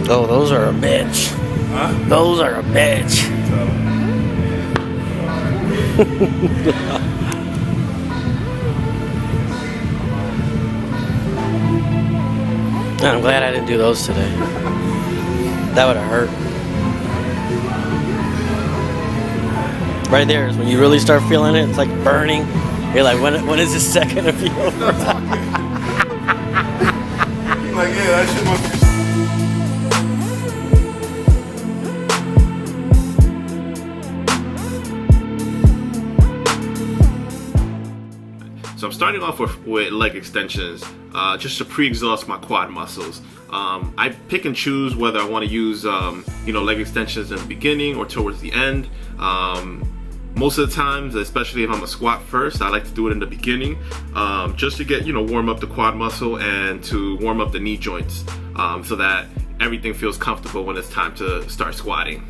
Oh, those are a bitch. Huh? Those are a bitch. I'm glad I didn't do those today. That would have hurt. Right there is when you really start feeling it. It's like burning. You're like, when is this second to be over? Like, yeah, that shit must be. So I'm starting off with leg extensions, just to pre-exhaust my quad muscles. I pick and choose whether I want to use, leg extensions in the beginning or towards the end. Most of the times, especially if I'm a squat first, I like to do it in the beginning, just to get, warm up the quad muscle and to warm up the knee joints, so that everything feels comfortable when it's time to start squatting.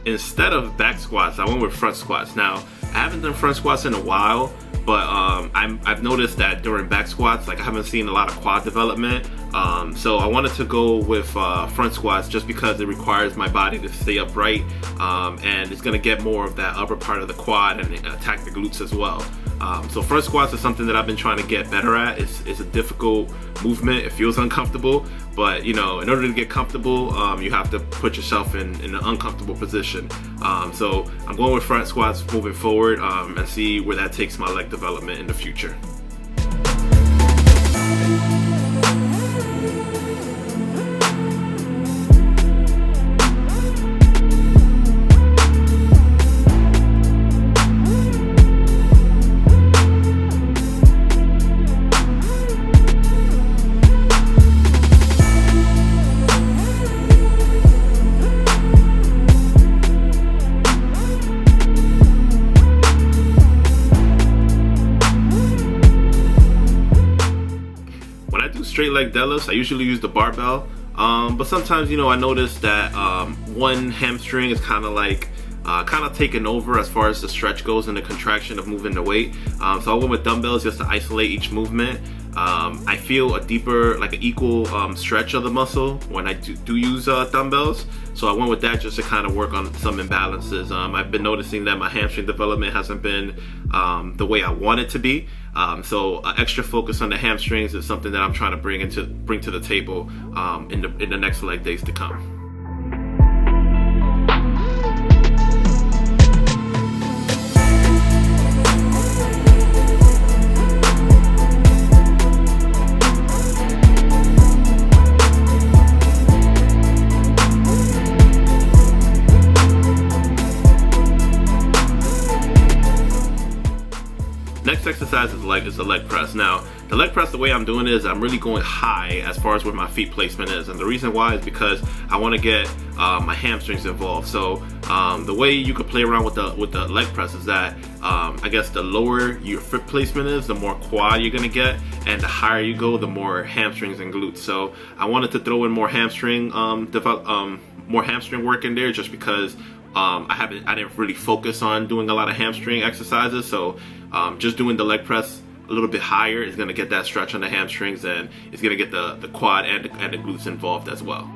Instead of back squats, I went with front squats. Now, I haven't done front squats in a while, but I've noticed that during back squats, like I haven't seen a lot of quad development. So I wanted to go with front squats just because it requires my body to stay upright, and it's gonna get more of that upper part of the quad and attack the glutes as well. So front squats is something that I've been trying to get better at. It's a difficult movement. It feels uncomfortable, but in order to get comfortable, you have to put yourself in an uncomfortable position. So I'm going with front squats moving forward, and see where that takes my leg development in the future. Straight leg deadlifts, I usually use the barbell, but sometimes I notice that one hamstring is kind of taken over as far as the stretch goes and the contraction of moving the weight. So I went with dumbbells just to isolate each movement. I feel a deeper, like an equal stretch of the muscle when I do use dumbbells. So I went with that just to kind of work on some imbalances. I've been noticing that my hamstring development hasn't been the way I want it to be. So extra focus on the hamstrings is something that I'm trying to bring to the table in the next leg days to come. Next exercise is the leg press. Now, the leg press, the way I'm doing it is I'm really going high as far as where my feet placement is, and the reason why is because I want to get my hamstrings involved. So the way you could play around with the leg press is that I guess the lower your foot placement is, the more quad you're gonna get, and the higher you go, the more hamstrings and glutes. So I wanted to throw in more hamstring work in there, just because I didn't really focus on doing a lot of hamstring exercises. So just doing the leg press a little bit higher is going to get that stretch on the hamstrings, and it's going to get the quad and the glutes involved as well.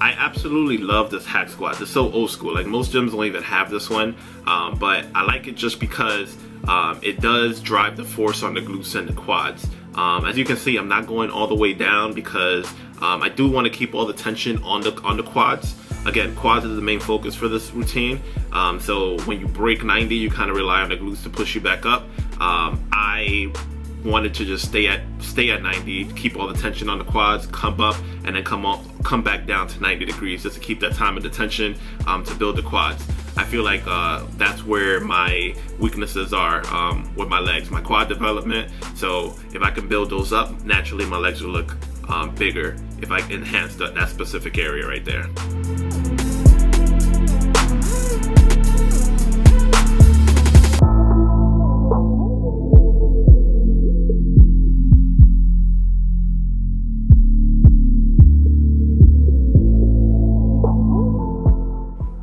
I absolutely love this hack squat. It's so old school. Like most gyms don't even have this one, but I like it just because it does drive the force on the glutes and the quads. As you can see, I'm not going all the way down because I do want to keep all the tension on the quads. Again, quads is the main focus for this routine. So when you break 90, you kind of rely on the glutes to push you back up. I wanted to just stay at 90, keep all the tension on the quads, come up, and then come back down to 90 degrees just to keep that time and the tension to build the quads. I feel like that's where my weaknesses are with my legs, my quad development. So if I can build those up, naturally my legs will look bigger if I enhance that specific area right there.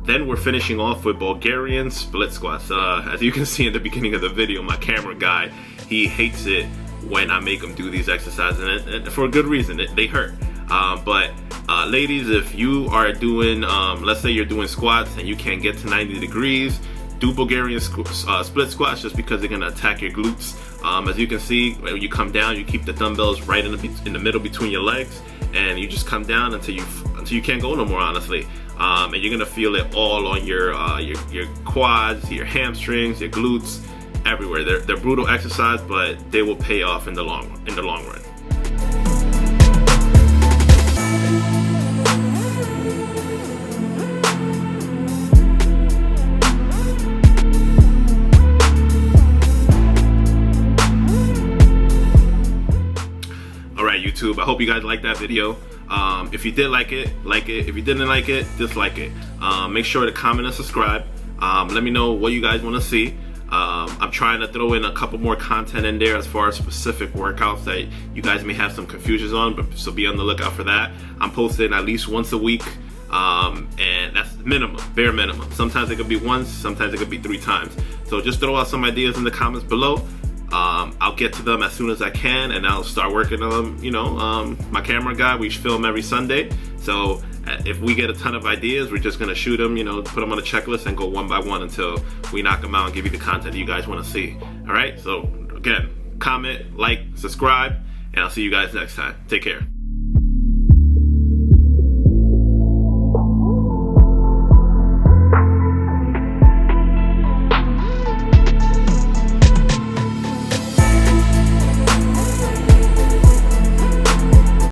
Then we're finishing off with Bulgarian split squats. As you can see in the beginning of the video, my camera guy, he hates it when I make him do these exercises, and for a good reason. They hurt. But ladies, if you are doing, let's say you're doing squats and you can't get to 90 degrees, do Bulgarian split squats just because they're gonna attack your glutes. As you can see, when you come down, you keep the dumbbells right in the middle between your legs, and you just come down until you can't go no more, honestly. And you're gonna feel it all on your quads, your hamstrings, your glutes, everywhere. They're brutal exercise, but they will pay off in the long run. Alright, YouTube, I hope you guys liked that video. If you did like it, like it. If you didn't like it, dislike it. Make sure to comment and subscribe. Let me know what you guys want to see. I'm trying to throw in a couple more content in there as far as specific workouts that you guys may have some confusions on, so be on the lookout for that. I'm posting at least once a week, and that's minimum, bare minimum. Sometimes it could be once, sometimes it could be 3 times. So just throw out some ideas in the comments below. I'll get to them as soon as I can, and I'll start working on them. You know, my camera guy, we film every Sunday, so if we get a ton of ideas, we're just gonna shoot them, you know, put them on a checklist and go one by one until we knock them out and give you the content you guys want to see. All right, so again, comment, like, subscribe, and I'll see you guys next time. Take care.